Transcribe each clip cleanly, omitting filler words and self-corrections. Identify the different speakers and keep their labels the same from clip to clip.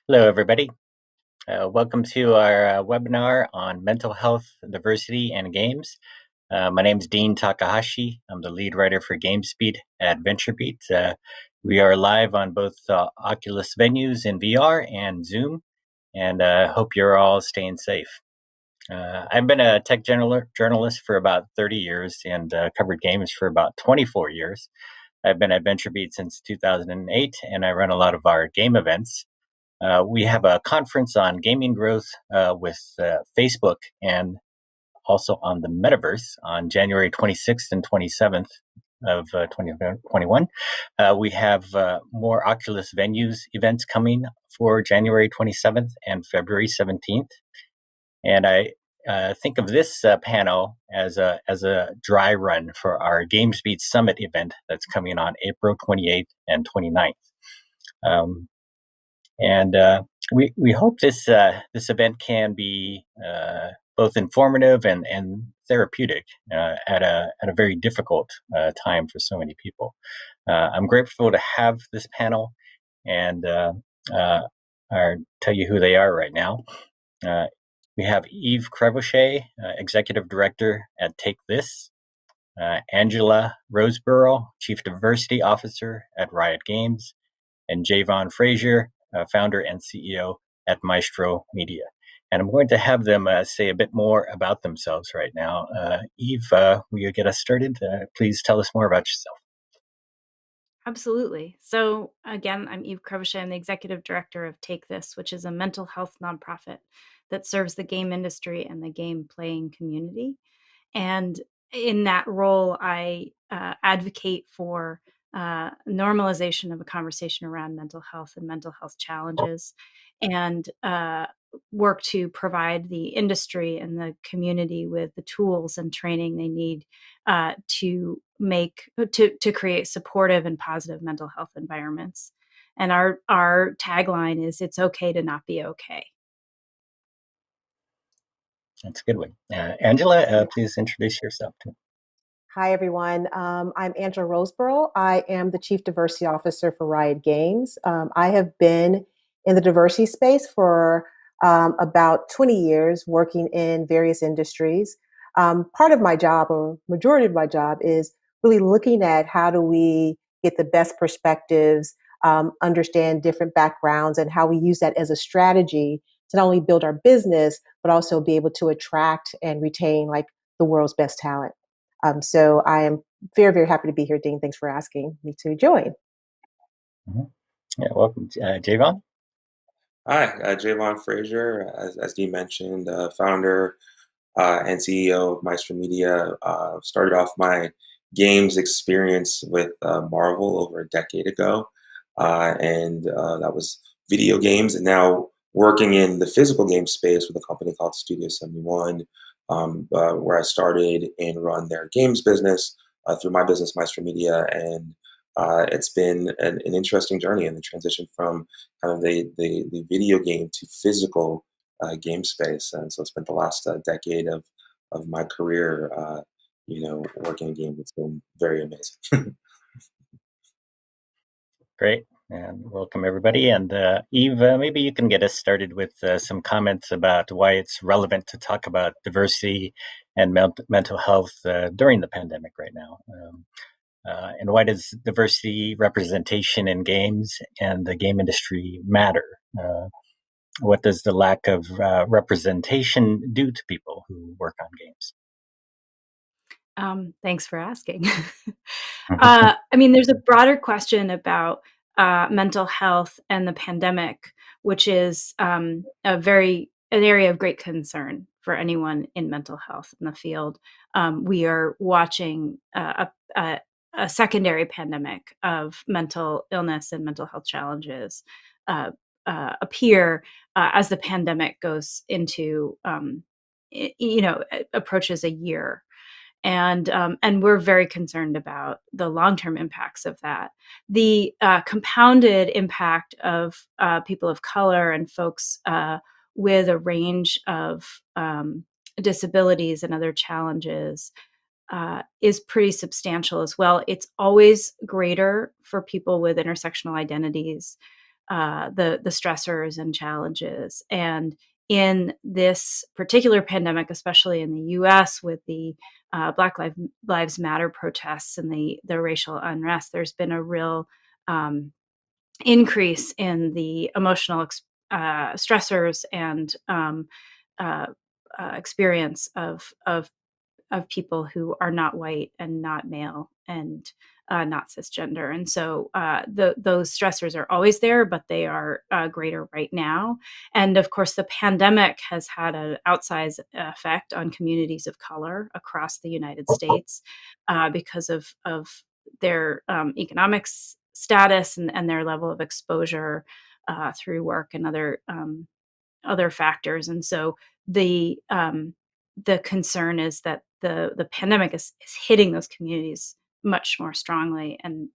Speaker 1: Hello, everybody. Welcome to our webinar on mental health, diversity, and games. My name is Dean Takahashi. I'm the lead writer for GamesBeat at VentureBeat. We are live on both Oculus venues in VR and Zoom, and hope you're all staying safe. I've been a tech journalist for about 30 years and covered games for about 24 years. I've been at VentureBeat since 2008, and I run a lot of our game events. We have a conference on gaming growth with Facebook and also on the metaverse on January 26th and 27th of 2021. We have more Oculus venues events coming for January 27th and February 17th. And I think of this panel as a dry run for our GamesBeat Summit event that's coming on April 28th and 29th. We hope this event can be both informative and therapeutic at a very difficult time for so many people. I'm grateful to have this panel and I'll tell you who they are right now. We have Eve Crevoshay, Executive Director at Take This, Angela Roseborough, Chief Diversity Officer at Riot Games, and Javon Frazier, founder and CEO at Maestro Media. And I'm going to have them say a bit more about themselves right now. Eve, will you get us started? Please tell us more about yourself.
Speaker 2: Absolutely. So again, I'm Eve Crevoshay. I'm the executive director of Take This, which is a mental health nonprofit that serves the game industry and the game playing community. And in that role, I advocate for normalization of a conversation around mental health and mental health challenges, and work to provide the industry and the community with the tools and training they need to create supportive and positive mental health environments. And our tagline is, "It's okay to not be okay."
Speaker 1: That's a good one. Angela, please introduce yourself too.
Speaker 3: Hi, everyone. I'm Angela Roseborough. I am the Chief Diversity Officer for Riot Games. I have been in the diversity space for about 20 years, working in various industries. Part of my job, or majority of my job, is really looking at how do we get the best perspectives, understand different backgrounds, and how we use that as a strategy to not only build our business, but also be able to attract and retain like the world's best talent. So I am very, very happy to be here, Dean. Thanks for asking me to join.
Speaker 1: Mm-hmm. Yeah, welcome, Javon.
Speaker 4: Hi, Javon Frazier, as Dean mentioned, founder and CEO of Maestro Media. Started off my games experience with Marvel over a decade ago, and that was video games, and now working in the physical game space with a company called Studio 71, where I started and run their games business through my business, Maestro Media, and it's been an interesting journey in the transition from kind of the video game to physical game space. And so I spent the last decade of my career, working in games. It's been very amazing.
Speaker 1: Great. And welcome, everybody. And Eve, maybe you can get us started with some comments about why it's relevant to talk about diversity and mental health during the pandemic right now. And why does diversity representation in games and the game industry matter? What does the lack of representation do to people who work on games?
Speaker 2: Thanks for asking. There's a broader question about mental health and the pandemic, which is an area of great concern for anyone in mental health in the field. We are watching a secondary pandemic of mental illness and mental health challenges appear as the pandemic goes into, approaches a year. And we're very concerned about the long-term impacts of that. The compounded impact of people of color and folks with a range of disabilities and other challenges is pretty substantial as well. It's always greater for people with intersectional identities. the stressors and challenges. And in this particular pandemic, especially in the U.S. with the Black Lives Matter protests and the racial unrest, there's been a real increase in the emotional stressors and experience of people who are not white and not male and not cisgender. And so those stressors are always there, but they are greater right now. And of course, the pandemic has had an outsized effect on communities of color across the United States because of their economics status and their level of exposure through work and other factors. And so the concern is that the pandemic is hitting those communities much more strongly, and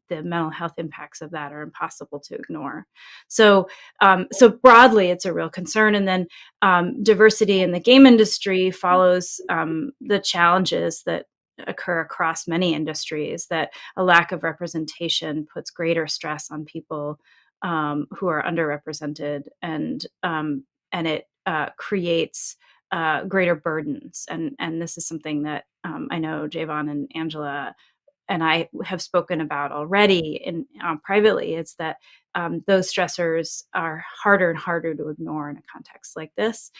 Speaker 2: the mental health impacts of that are impossible to ignore. So broadly, it's a real concern. And then diversity in the game industry follows the challenges that occur across many industries, that a lack of representation puts greater stress on people who are underrepresented, and it creates greater burdens. And this is something that I know Javon and Angela and I have spoken about already in privately. It's that those stressors are harder and harder to ignore in a context like this.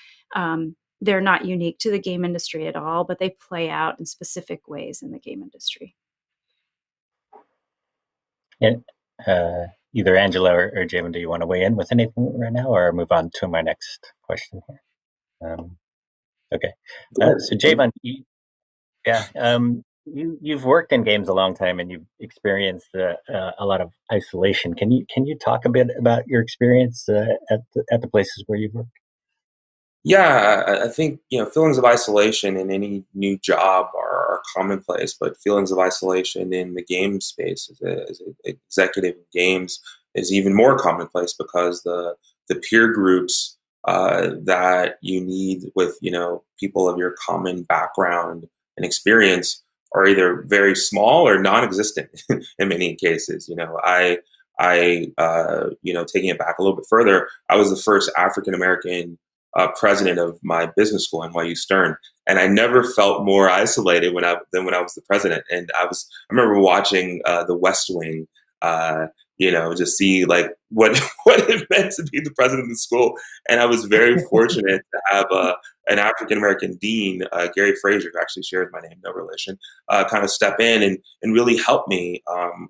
Speaker 2: They're not unique to the game industry at all, but they play out in specific ways in the game industry.
Speaker 1: And either Angela or Javon, do you want to weigh in with anything right now, or move on to my next question here? Okay. So Javon, you've worked in games a long time, and you've experienced a lot of isolation. Can you talk a bit about your experience at the places where you've worked?
Speaker 4: Yeah, I think feelings of isolation in any new job are commonplace, but feelings of isolation in the game space as an executive of games is even more commonplace, because the peer groups that you need with people of your common background and experience are either very small or non-existent in many cases. Taking it back a little bit further, I was the first African American president of my business school, NYU Stern, and I never felt more isolated than when I was the president. And I remember watching The West Wing, just see like what it meant to be the president of the school. And I was very fortunate to have an African American dean, Gary Frazier, who actually shares my name, no relation, kind of step in and really help me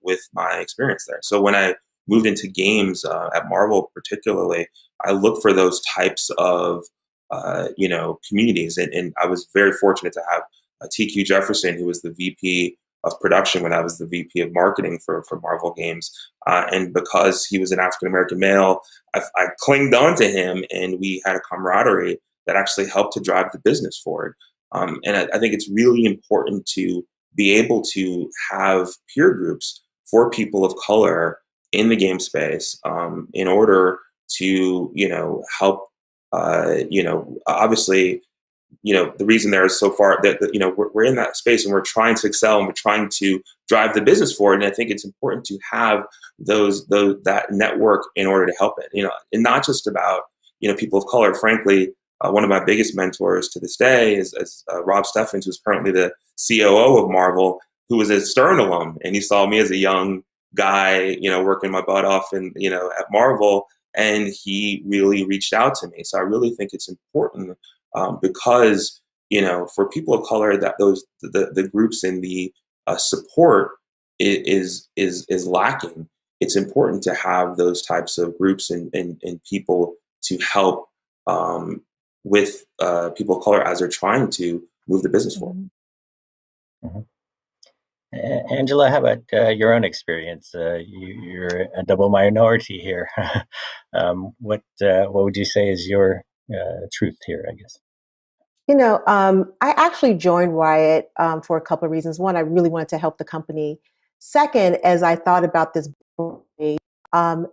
Speaker 4: with my experience there. So when I moved into games at Marvel, particularly, I look for those types of communities, and I was very fortunate to have TQ Jefferson, who was the VP of production when I was the VP of marketing for Marvel Games, and because he was an African American male, I clinged on to him, and we had a camaraderie that actually helped to drive the business forward. And I think it's really important to be able to have peer groups for people of color in the game space in order to help obviously the reason there is so far that we're in that space, and we're trying to excel, and we're trying to drive the business forward. And I think it's important to have that network in order to help it, and not just about people of color. Frankly, one of my biggest mentors to this day is Rob Steffens, who's currently the COO of Marvel, who was a Stern alum, and he saw me as a young guy, working my butt off and at Marvel, and he really reached out to me. So I really think it's important because for people of color, that the groups and the support is lacking. It's important to have those types of groups and people to help with people of color as they're trying to move the business forward.
Speaker 1: Mm-hmm. Angela, how about your own experience? You're a double minority here. What would you say is your truth here, I guess?
Speaker 3: I actually joined Riot for a couple of reasons. One, I really wanted to help the company. Second, as I thought about this,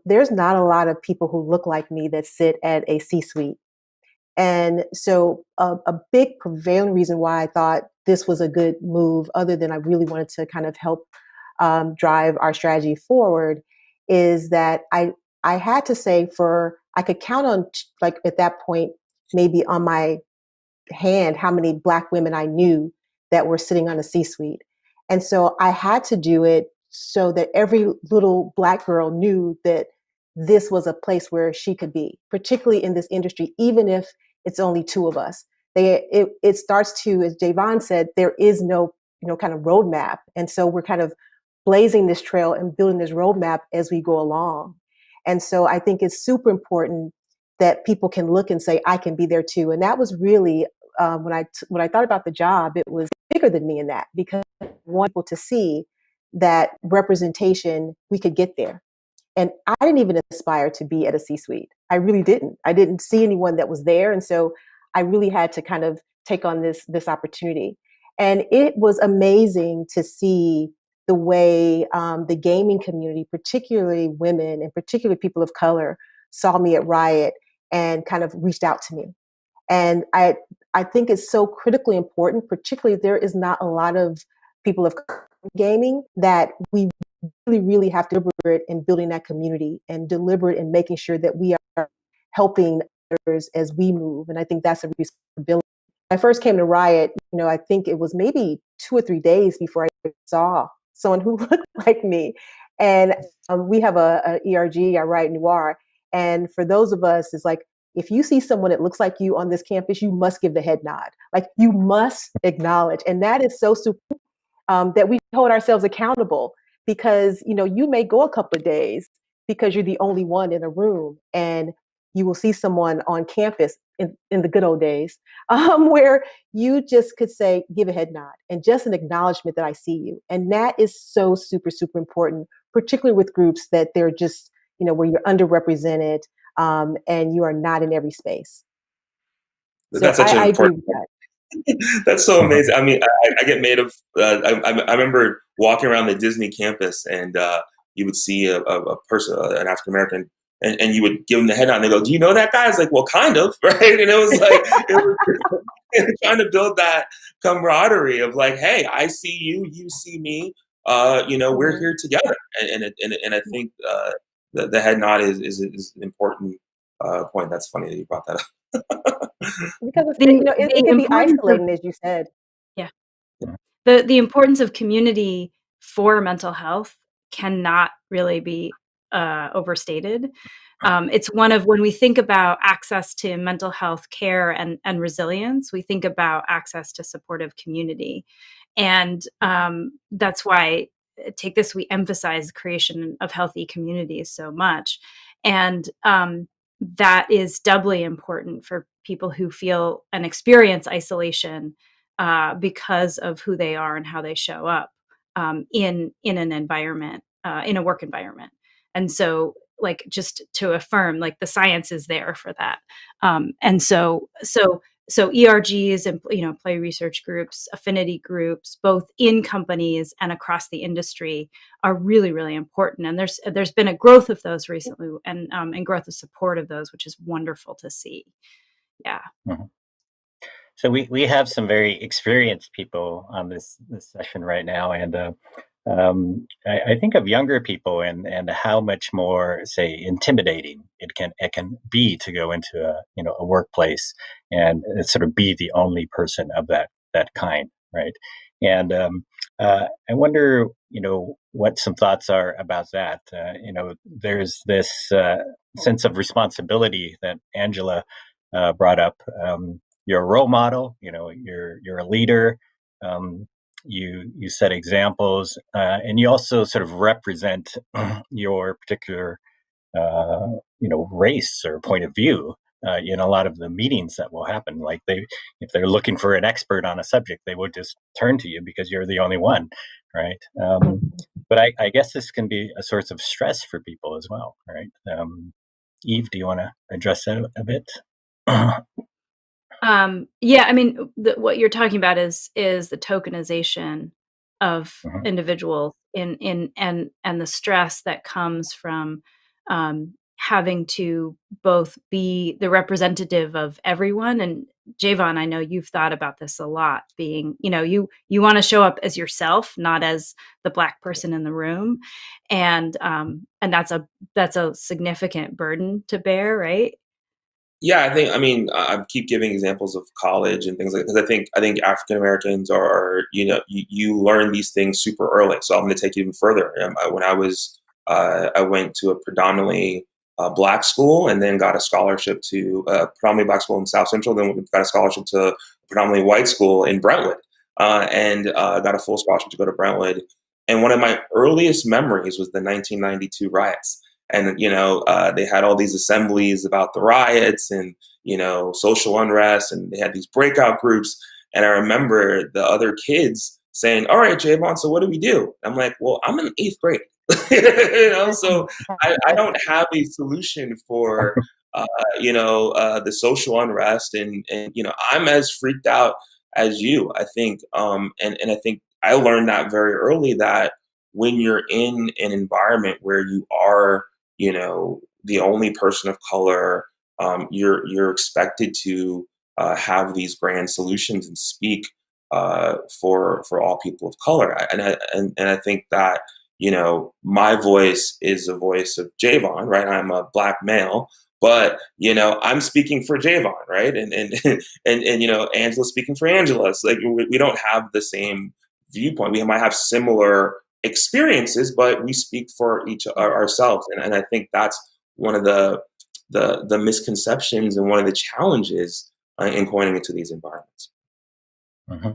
Speaker 3: there's not a lot of people who look like me that sit at a C-suite. And so a big prevailing reason why I thought this was a good move, other than I really wanted to kind of help drive our strategy forward, is that I I had to say I could count on, like at that point, maybe on my hand how many Black women I knew that were sitting on a C-suite. And so I had to do it so that every little Black girl knew that this was a place where she could be, particularly in this industry, even if it's only two of us. It starts to, as Javon said, there is no, kind of roadmap. And so we're kind of blazing this trail and building this roadmap as we go along. And so I think it's super important that people can look and say, I can be there too. And that was really, when I thought about the job, it was bigger than me in that, because I want people to see that representation, we could get there. And I didn't even aspire to be at a C-suite. I really didn't. I didn't see anyone that was there. And so I really had to kind of take on this opportunity. And it was amazing to see the way the gaming community, particularly women and particularly people of color, saw me at Riot and kind of reached out to me. And I think it's so critically important, particularly there is not a lot of people of gaming, that we really have to deliberate in building that community and deliberate in making sure that we are helping others as we move. And I think that's a responsibility. When I first came to Riot, I think it was maybe 2 or 3 days before I saw someone who looked like me. And we have a ERG, our Riot Noir. And for those of us, it's like, if you see someone that looks like you on this campus, you must give the head nod. Like, you must acknowledge. And that is so super, that we hold ourselves accountable, because, you may go a couple of days because you're the only one in a room, and you will see someone on campus in the good old days, where you just could say, give a head nod and just an acknowledgement that I see you. And that is so super, super important, particularly with groups that they're just, where you're underrepresented, and you are not in every space. So
Speaker 4: That's such an
Speaker 3: I agree
Speaker 4: important.
Speaker 3: with that.
Speaker 4: That's so amazing. I mean, I get made of. I remember walking around the Disney campus, and you would see a person, an African American, and you would give them the head nod, and they go, "Do you know that guy?" I was like, "Well, kind of, right?" And it was like trying to build that camaraderie of like, "Hey, I see you, you see me. We're here together." And I think the head nod is an important point. That's funny that you brought that up.
Speaker 3: Because it's, it
Speaker 2: The
Speaker 3: can be
Speaker 2: importance of,
Speaker 3: isolating, as you said.
Speaker 2: yeah, the importance of community for mental health cannot really be overstated. It's one of, when we think about access to mental health care and resilience, we think about access to supportive community. And that's why at Take This, we emphasize the creation of healthy communities so much. And that is doubly important for people who feel and experience isolation because of who they are and how they show up in an environment, in a work environment. And so, like, just to affirm, like, the science is there for that. And so ERGs and, play research groups, affinity groups, both in companies and across the industry, are really, really important. And there's been a growth of those recently, and growth of support of those, which is wonderful to see. Yeah.
Speaker 1: Mm-hmm. So we have some very experienced people on this session right now, and I think of younger people and how much more, say, intimidating it can be to go into a workplace and sort of be the only person of that kind, right? And I wonder, what some thoughts are about that. There's this sense of responsibility that Angela brought up. You're a role model. You're a leader. You set examples, and you also sort of represent your particular race or point of view in a lot of the meetings that will happen. Like, if they're looking for an expert on a subject, they would just turn to you because you're the only one, right? But I guess this can be a source of stress for people as well, right? Eve, do you want to address that a bit?
Speaker 2: Yeah, I mean, what you're talking about is the tokenization of individuals and the stress that comes from having to both be the representative of everyone. And Javon, I know you've thought about this a lot, being, you want to show up as yourself, not as the Black person in the room. And that's a significant burden to bear, right?
Speaker 4: Yeah, I keep giving examples of college and things like that, because I think African Americans are, you learn these things super early. So I'm going to take it even further. When I went to a predominantly Black school, and then got a scholarship to a predominantly Black school in South Central, then got a scholarship to a predominantly white school in Brentwood, and got a full scholarship to go to Brentwood. And one of my earliest memories was the 1992 riots. And they had all these assemblies about the riots and social unrest, and they had these breakout groups. And I remember the other kids saying, "All right, Javon, so what do we do?" I'm like, "Well, I'm in 8th grade." So I don't have a solution for the social unrest, and I'm as freaked out as you, I think. And I think I learned that very early, that when you're in an environment where you are the only person of color, you're expected to have these grand solutions and speak for all people of color. And I think that my voice is the voice of Javon, right? I'm a Black male, but I'm speaking for Javon, right? And Angela's speaking for Angela. It's like we don't have the same viewpoint. We might have similar experiences, but we speak for ourselves. And I think that's one of the misconceptions and one of the challenges in going into these environments.
Speaker 1: Mm-hmm.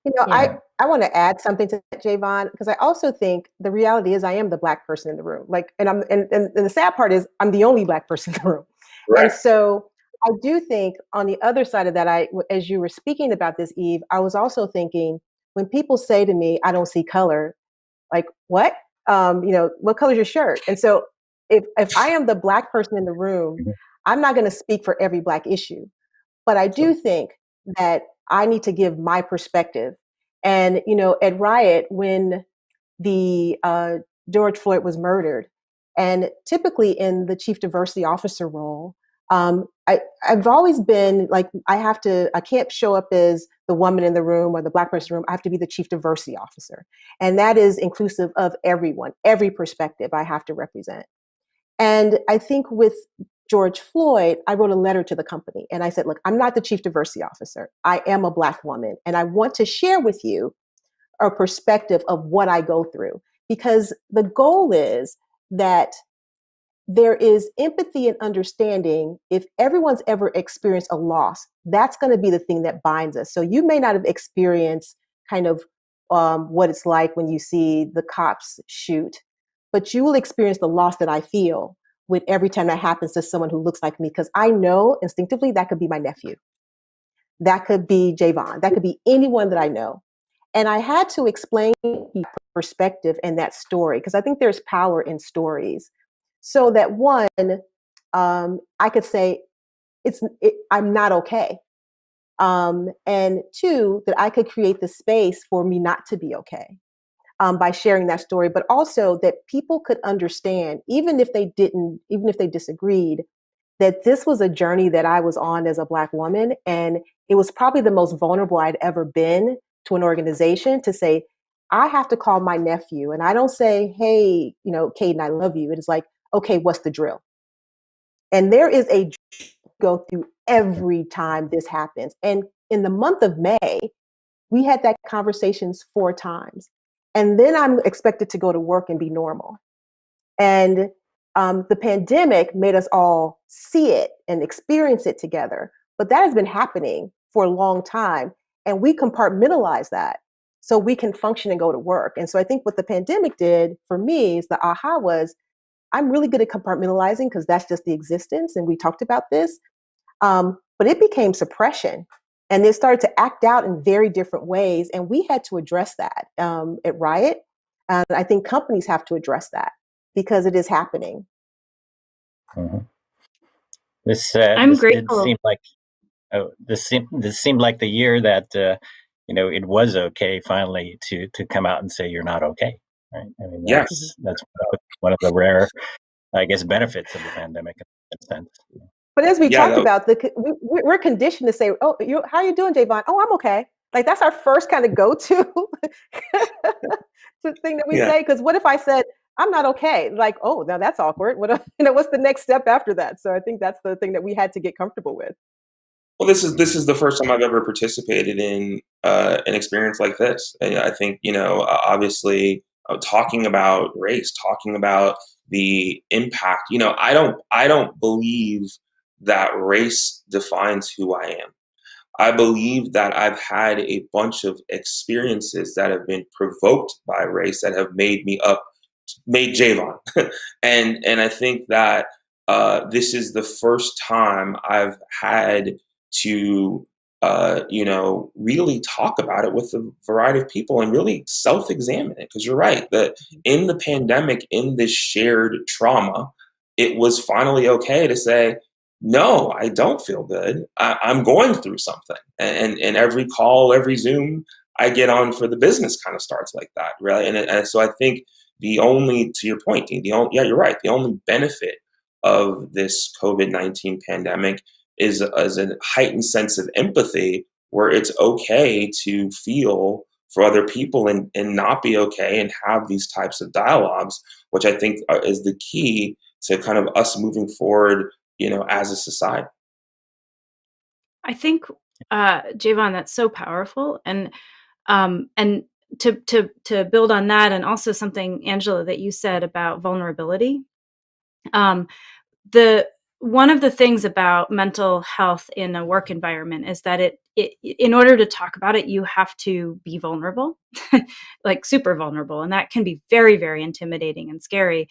Speaker 3: Yeah. I want to add something to that, Javon, because I also think the reality is I am the Black person in the room. And the sad part is I'm the only Black person in the room. Right. And so I do think on the other side of that, as you were speaking about this, Eve, I was also thinking, when people say to me, "I don't see color," like, what? What color's your shirt? And so if I am the Black person in the room, I'm not going to speak for every Black issue. But I do think that I need to give my perspective. And, at Riot, when the George Floyd was murdered, and typically in the chief diversity officer role, I've always been like, I can't show up as the woman in the room or the Black person in the room. I have to be the chief diversity officer. And that is inclusive of everyone, every perspective I have to represent. And I think with George Floyd, I wrote a letter to the company and I said, "Look, I'm not the chief diversity officer. I am a Black woman. And I want to share with you a perspective of what I go through, because the goal is that there is empathy and understanding. If everyone's ever experienced a loss, that's going to be the thing that binds us. So you may not have experienced kind of what it's like when you see the cops shoot, but you will experience the loss that I feel with every time that happens to someone who looks like me, because I know instinctively that could be my nephew. That could be Javon. That could be anyone that I know. And I had to explain perspective in that story, because I think there's power in stories. So that one, I could say I'm not okay. And two, that I could create the space for me not to be okay by sharing that story, but also that people could understand, even if they disagreed, that this was a journey that I was on as a Black woman. And it was probably the most vulnerable I'd ever been to an organization, to say, I have to call my nephew. And I don't say, "Hey, Caden, I love you." It is like, "Okay, what's the drill?" And there is a go through every time this happens. And in the month of May, we had that conversations 4 times. And then I'm expected to go to work and be normal. And the pandemic made us all see it and experience it together. But that has been happening for a long time. And we compartmentalize that so we can function and go to work. And so I think what the pandemic did for me is the aha was, I'm really good at compartmentalizing because that's just the existence. And we talked about this. But it became suppression. And it started to act out in very different ways. And we had to address that at Riot. And I think companies have to address that, because it is happening.
Speaker 1: Mm-hmm.
Speaker 2: I'm grateful.
Speaker 1: This seemed like the year that it was okay finally to come out and say you're not okay. Right? I mean, that's one of the rare I guess, benefits of the pandemic in that sense.
Speaker 3: But as we talked
Speaker 4: that,
Speaker 3: about, we're conditioned to say, "Oh, how are you doing, Javon? Oh, I'm okay." Like that's our first kind of go-to thing that we
Speaker 4: yeah.
Speaker 3: say. Because what if I said, "I'm not okay"? Like, oh, now that's awkward. What what's the next step after that? So I think that's the thing that we had to get comfortable with.
Speaker 4: Well, this is the first time I've ever participated in an experience like this, and I think obviously talking about race, talking about the impact. I don't believe that race defines who I am. I believe that I've had a bunch of experiences that have been provoked by race that have made Javon, and I think that this is the first time I've had to really talk about it with a variety of people and really self-examine it. Because you're right that in the pandemic, in this shared trauma, it was finally okay to say, no, I don't feel good. I'm going through something, and every call, every Zoom I get on for the business kind of starts like that, right? And so I think to your point, Dean, yeah, you're right. The only benefit of this COVID-19 pandemic is a heightened sense of empathy, where it's okay to feel for other people and not be okay, and have these types of dialogues, which I think is the key to kind of us moving forward, as a society.
Speaker 2: I think, Javon, that's so powerful, and to build on that, and also something, Angela, that you said about vulnerability. The One of the things about mental health in a work environment is that it in order to talk about it, you have to be vulnerable, like super vulnerable, and that can be very, very intimidating and scary.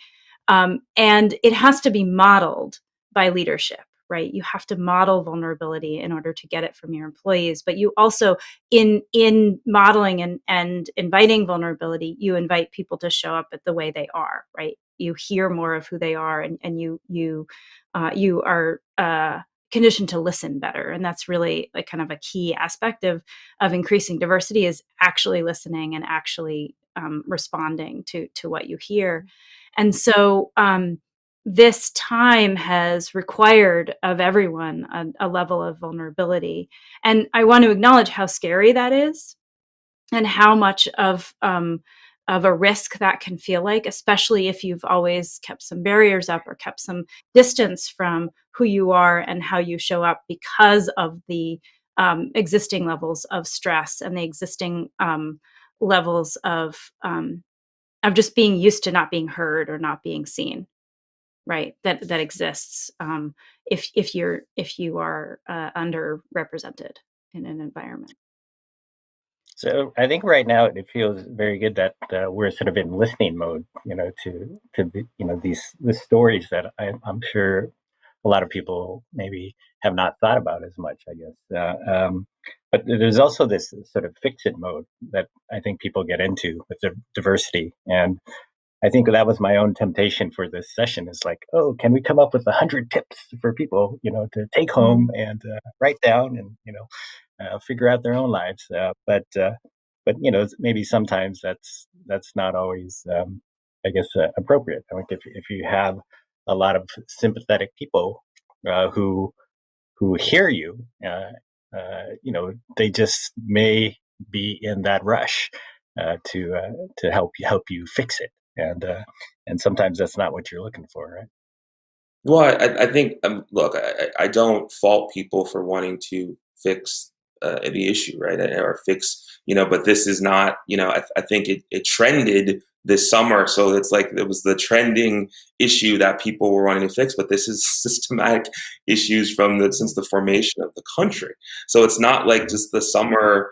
Speaker 2: And it has to be modeled by leadership, right? You have to model vulnerability in order to get it from your employees. But you also, in modeling and inviting vulnerability, you invite people to show up at the way they are, right? You hear more of who they are, and you are conditioned to listen better. And that's really like kind of a key aspect of increasing diversity, is actually listening and actually responding to what you hear. And so this time has required of everyone a level of vulnerability. And I want to acknowledge how scary that is, and how much of a risk that can feel like, especially if you've always kept some barriers up or kept some distance from who you are and how you show up, because of the existing levels of stress and the existing levels of just being used to not being heard or not being seen, right? That exists if you are underrepresented in an environment.
Speaker 1: So I think right now it feels very good that we're sort of in listening mode, these stories that I'm sure a lot of people maybe have not thought about as much, I guess. But there's also this sort of fix it mode that I think people get into with the diversity. And I think that was my own temptation for this session, is like, oh, can we come up with 100 tips for people, to take home and write down and, figure out their own lives. But maybe sometimes that's not always, I guess, appropriate. I think if you have a lot of sympathetic people who hear you, they just may be in that rush to help you fix it, and sometimes that's not what you're looking for, right?
Speaker 4: Well, I think, look, I don't fault people for wanting to fix the issue, right? Or fix, but this is not, I think it trended this summer. So it's like it was the trending issue that people were wanting to fix, but this is systematic issues since the formation of the country. So it's not like just the summer,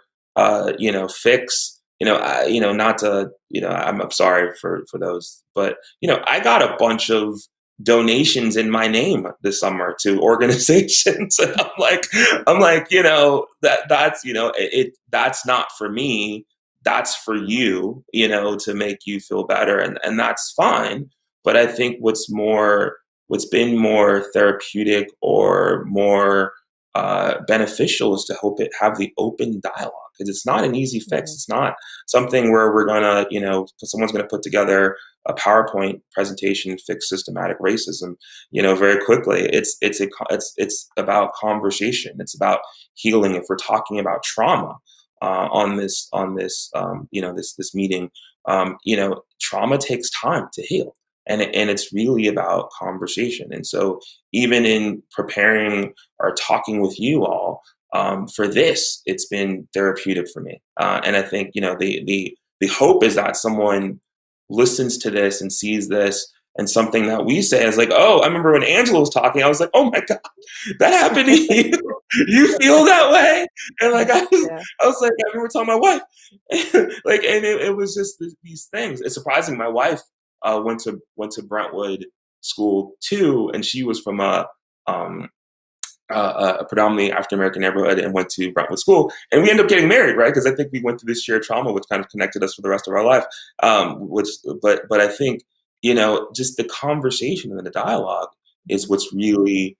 Speaker 4: fix. Not to, I'm sorry for those, but I got a bunch of donations in my name this summer to organizations. And I'm like, that's not for me. That's for you, to make you feel better. And that's fine. But I think what's been more therapeutic or more beneficial is to have the open dialogue, because it's not an easy fix. It's not something where we're gonna, someone's gonna put together a PowerPoint presentation and fix systematic racism, very quickly. It's about conversation. It's about healing. If we're talking about trauma on this this meeting, trauma takes time to heal. And it's really about conversation. And so even in preparing or talking with you all for this, it's been therapeutic for me. And I think, the hope is that someone listens to this and sees this, and something that we say is like, oh, I remember when Angela was talking, I was like, oh my God, that happened to you. You feel that way? And like, I was like, I remember telling my wife, like, and it was just these things. It's surprising. My wife went to Brentwood school too, and she was from a predominantly African American neighborhood and went to Brentwood school, and we ended up getting married, right? Because I think we went through this shared trauma, which kind of connected us for the rest of our life. But I think just the conversation and the dialogue is what's really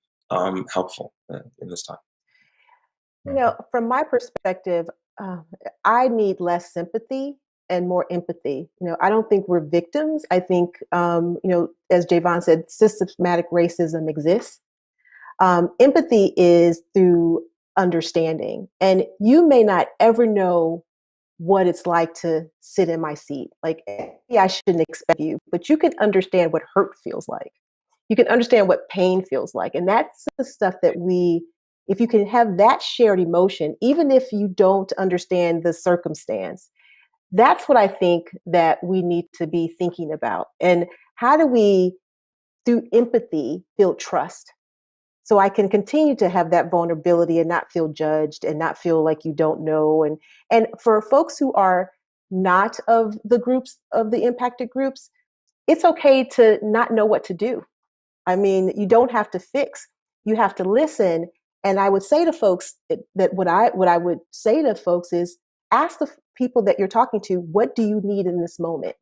Speaker 4: helpful in this time.
Speaker 3: From my perspective, I need less sympathy and more empathy. I don't think we're victims. I think, as Javon said, systematic racism exists. Empathy is through understanding. And you may not ever know what it's like to sit in my seat. Like, yeah, I shouldn't expect you, but you can understand what hurt feels like. You can understand what pain feels like. And that's the stuff that if you can have that shared emotion, even if you don't understand the circumstance, that's what I think that we need to be thinking about. And how do we, through empathy, build trust? So I can continue to have that vulnerability and not feel judged and not feel like you don't know. And for folks who are not of the groups, of the impacted groups, it's okay to not know what to do. I mean, you don't have to fix, you have to listen. And I would say to folks that what I would say to folks is ask the people that you're talking to, what do you need in this moment?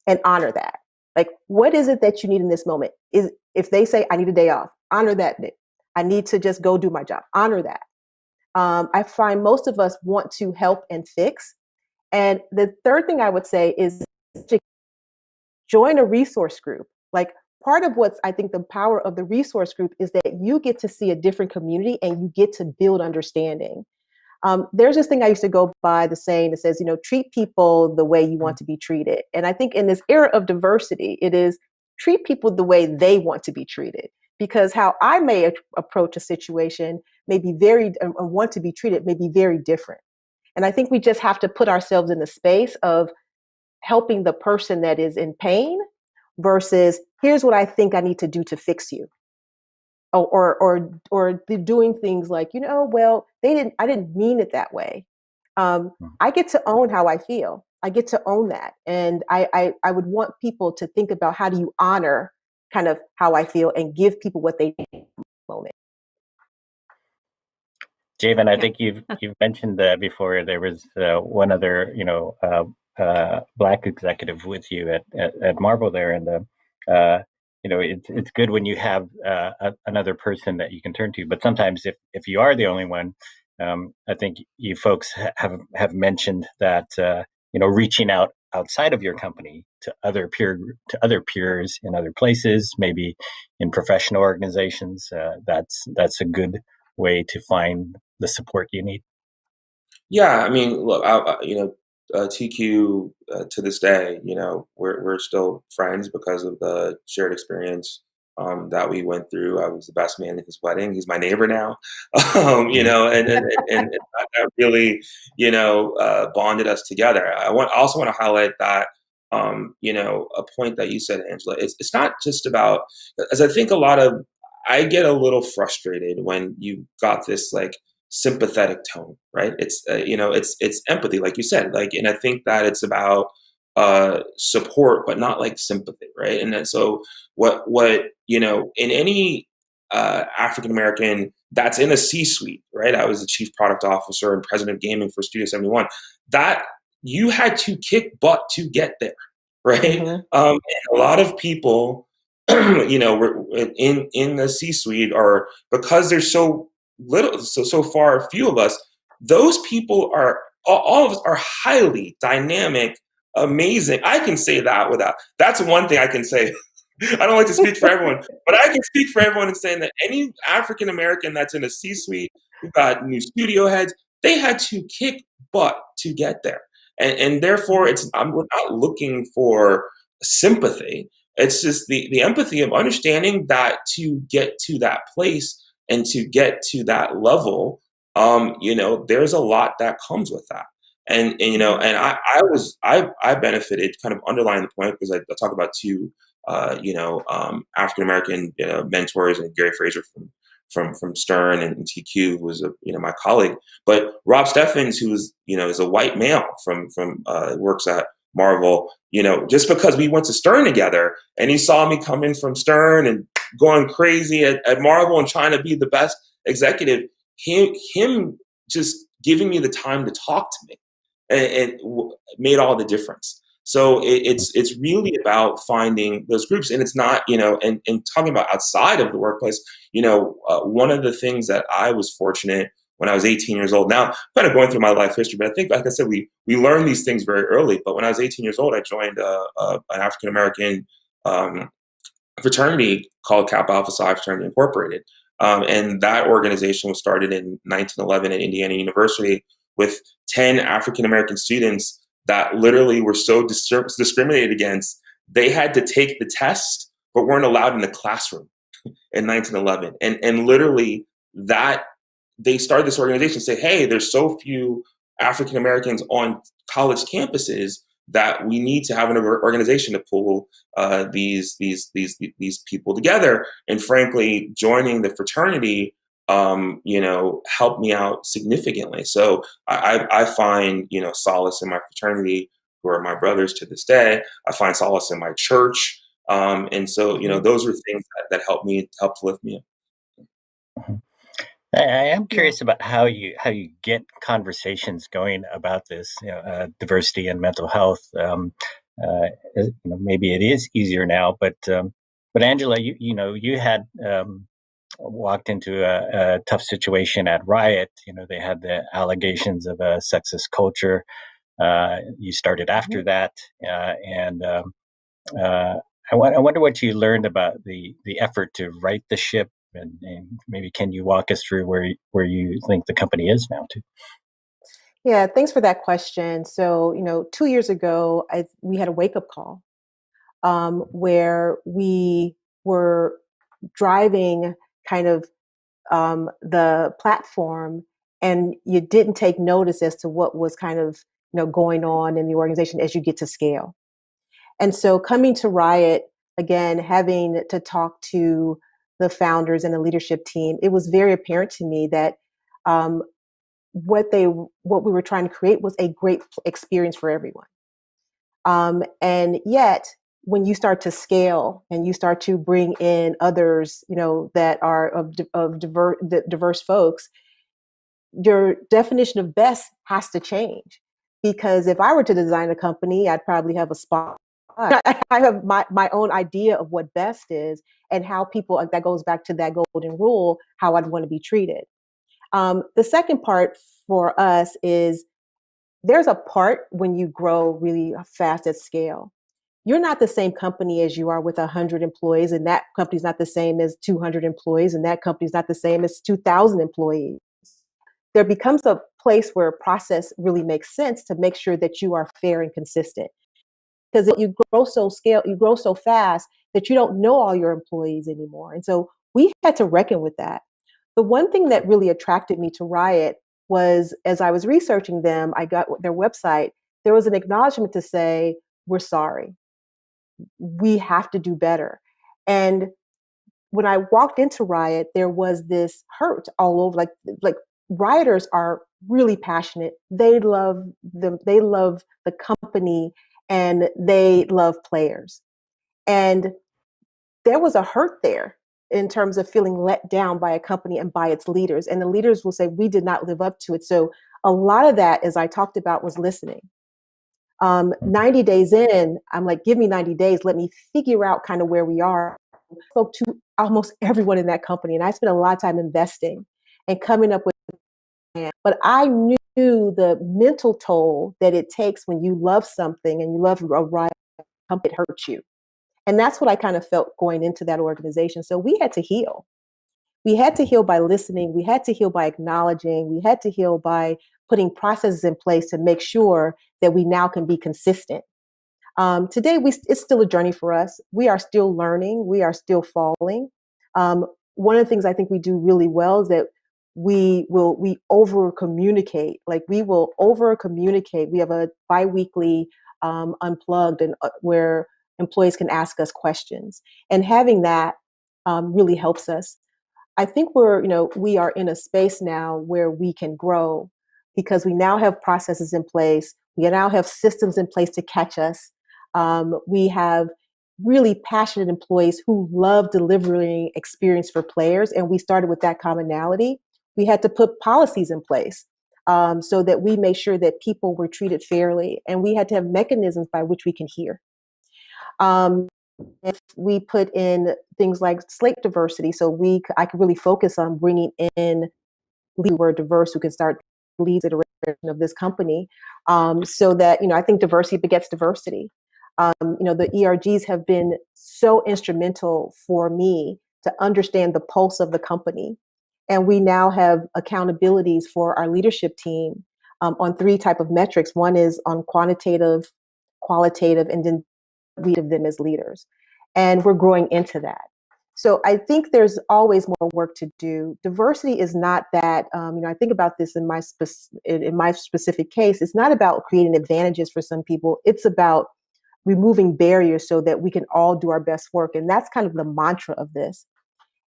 Speaker 3: And honor that. Like, what is it that you need in this moment? Is if they say, I need a day off, honor that. I need to just go do my job. Honor that. I find most of us want to help and fix. And the third thing I would say is to join a resource group. Like, part of what's, I think, the power of the resource group is that you get to see a different community and you get to build understanding. There's this thing I used to go by, the saying that says, treat people the way you want to be treated. And I think in this era of diversity, it is treat people the way they want to be treated. Because how I may approach a situation may be want to be treated may be very different. And I think we just have to put ourselves in the space of helping the person that is in pain versus here's what I think I need to do to fix you. Or doing things like, well, I didn't mean it that way. I get to own how I feel. I get to own that. And I would want people to think about how do you honor kind of how I feel and give people what they need in the moment.
Speaker 1: Javen, I think you've mentioned that before. There was one other, Black executive with you at Marvel there, and it's good when you have another person that you can turn to. But sometimes, if you are the only one, I think you folks have mentioned that reaching outside of your company to other peers in other places, maybe in professional organizations. That's a good way to find the support you need.
Speaker 4: Yeah, I mean, look, TQ to this day, we're still friends because of the shared experience that we went through. I was the best man at his wedding. He's my neighbor now, and that really, bonded us together. I also want to highlight that, a point that you said, Angela. It's not just about, as I think I get a little frustrated when you got this like sympathetic tone, right? It's it's empathy, like you said, and I think that it's about support, but not like sympathy, right? And then, so what in any African American that's in a C-suite, right? I was the chief product officer and president of gaming for Studio 71. That you had to kick butt to get there, right?
Speaker 3: Mm-hmm.
Speaker 4: And a lot of people, were in the C-suite, or because they're so so far a few of us, those people are all of us are highly dynamic, amazing. I can say that without, that's one thing I can say. I don't like to speak for everyone, but I can speak for everyone in saying that any African American that's in a C-suite, who got new studio heads, they had to kick butt to get there. And therefore we're not looking for sympathy. It's just the empathy of understanding that to get to that place and to get to that level, there's a lot that comes with that. And I benefited, kind of underlying the point, because I talk about two African American mentors, and Gary Fraser from Stern, and TQ, who was my colleague, but Rob Steffens, who is a white male from works at Marvel. Just because we went to Stern together, and he saw me come in from Stern and going crazy at Marvel and trying to be the best executive, him just giving me the time to talk to me, and made all the difference. So it's really about finding those groups, and it's not, and talking about outside of the workplace. One of the things that I was fortunate when I was 18 years old. Now, I'm kind of going through my life history, but I think, like I said, we learn these things very early. But when I was 18 years old, I joined an African American fraternity called Kappa Alpha Psi Fraternity Incorporated. And that organization was started in 1911 at Indiana University with 10 African American students that literally were so discriminated against. They had to take the test, but weren't allowed in the classroom in 1911. And literally that they started this organization to say, hey, there's so few African Americans on college campuses that we need to have an organization to pull these people together. And frankly, joining the fraternity, helped me out significantly. So I find, solace in my fraternity, who are my brothers to this day. I find solace in my church. And so, those are things that help to lift me up.
Speaker 1: I am curious about how you get conversations going about this, diversity and mental health. Maybe it is easier now, but Angela, you had walked into a tough situation at Riot. They had the allegations of a sexist culture. You started after that, and I wonder what you learned about the effort to right the ship. And maybe can you walk us through where you think the company is now too?
Speaker 3: Yeah, thanks for that question. So, 2 years ago, we had a wake-up call where we were driving kind of the platform, and you didn't take notice as to what was kind of going on in the organization as you get to scale. And so coming to Riot, again, having to talk to the founders and the leadership team, it was very apparent to me that what we were trying to create was a great experience for everyone. And yet, when you start to scale and you start to bring in others, that are of diverse folks, your definition of best has to change. Because if I were to design a company, I'd probably have a spot. I have my own idea of what best is, and how people, that goes back to that golden rule, how I'd want to be treated. The second part for us is there's a part when you grow really fast at scale. You're not the same company as you are with 100 employees, and that company's not the same as 200 employees, and that company's not the same as 2,000 employees. There becomes a place where a process really makes sense to make sure that you are fair and consistent. Because you grow so fast that you don't know all your employees anymore. And so we had to reckon with that. The one thing that really attracted me to Riot was, as I was researching them, I got their website. There was an acknowledgement to say, we're sorry. We have to do better. And when I walked into Riot, there was this hurt all over. Like rioters are really passionate. They love them. They love the company, and they love players. And there was a hurt there in terms of feeling let down by a company and by its leaders. And the leaders will say, we did not live up to it. So a lot of that, as I talked about, was listening. 90 days in, I'm like, give me 90 days. Let me figure out kind of where we are. I spoke to almost everyone in that company, and I spent a lot of time investing. and coming up with a plan. But I knew the mental toll that it takes when you love something and you love a riot company, it hurts you. And that's what I kind of felt going into that organization. So we had to heal. We had to heal by listening. We had to heal by acknowledging. We had to heal by putting processes in place to make sure that we now can be consistent. Today, it's still a journey for us. We are still learning. We are still falling. One of the things I think we do really well is that we over communicate. Like we will over communicate. We have a biweekly unplugged and where employees can ask us questions, and having that really helps us. I think we are in a space now where we can grow because we now have processes in place. We now have systems in place to catch us. We have really passionate employees who love delivering experience for players. And we started with that commonality. We had to put policies in place so that we make sure that people were treated fairly. And we had to have mechanisms by which we can hear. If we put in things like slate diversity, so I could really focus on bringing in leaders who are diverse, who can start lead iteration of this company, so that I think diversity begets diversity. The ERGs have been so instrumental for me to understand the pulse of the company, and we now have accountabilities for our leadership team on 3 type of metrics. One is on quantitative, qualitative, and then we of them as leaders, and we're growing into that. So I think there's always more work to do. Diversity is not that. I think about this in my specific case. It's not about creating advantages for some people. It's about removing barriers so that we can all do our best work, and that's kind of the mantra of this.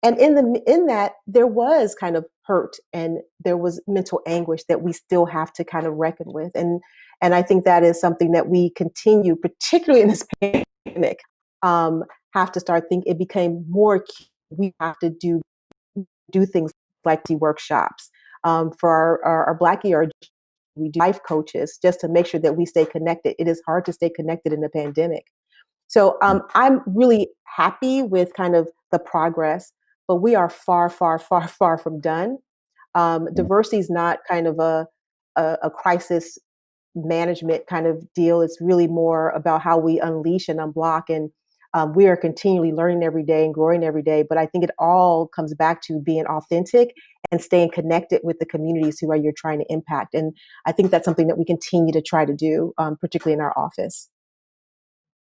Speaker 3: And in that, there was kind of hurt and there was mental anguish that we still have to kind of reckon with. And I think that is something that we continue, particularly in this pandemic, have to start thinking. It became more key. We have to do things like the workshops for our Black ERG. We do life coaches just to make sure that we stay connected. It is hard to stay connected in the pandemic. So I'm really happy with kind of the progress, but we are far, far, far, far from done. Diversity is not kind of a crisis management kind of deal. It's really more about how we unleash and unblock. And we are continually learning every day and growing every day. But I think it all comes back to being authentic and staying connected with the communities who you're trying to impact. And I think that's something that we continue to try to do, particularly in our office.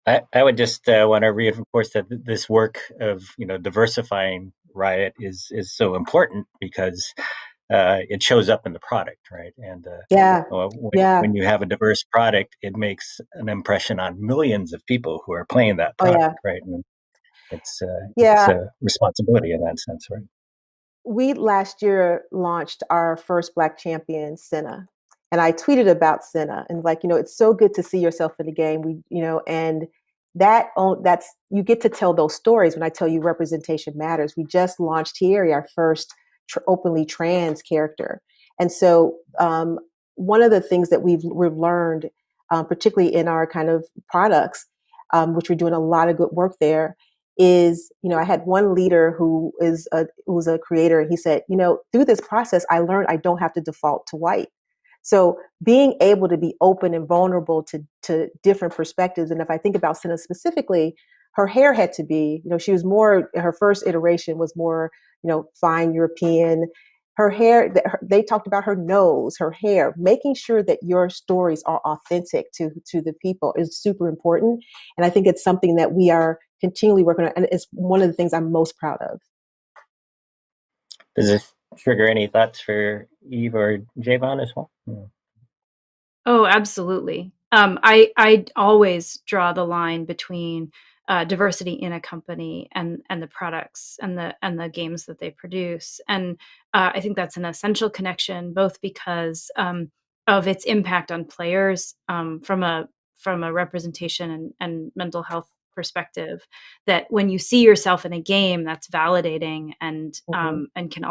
Speaker 1: I would just want to reinforce that this work of diversifying Riot is so important because it shows up in the product, right? And when you have a diverse product, it makes an impression on millions of people who are playing that product, right? And it's a responsibility in that sense, right?
Speaker 3: We last year launched our first Black champion, Senna. And I tweeted about Senna and it's so good to see yourself in the game. And that's you get to tell those stories when I tell you representation matters. We just launched Thierry, our first openly trans character. And so one of the things that we've learned, particularly in our kind of products, which we're doing a lot of good work there, is, I had one leader who was a creator, and he said, through this process, I learned I don't have to default to white. So being able to be open and vulnerable to different perspectives. And if I think about Senna specifically, her hair had to be, she was more, her first iteration was more, fine European. Her hair, they talked about her nose, her hair, making sure that your stories are authentic to the people is super important. And I think it's something that we are continually working on. And it's one of the things I'm most proud of.
Speaker 1: Does it trigger any thoughts for Eve or Javon as well?
Speaker 2: Oh, absolutely. I always draw the line between diversity in a company and the products and the games that they produce, and I think that's an essential connection, both because of its impact on players from a representation and mental health perspective. That when you see yourself in a game, that's validating and and can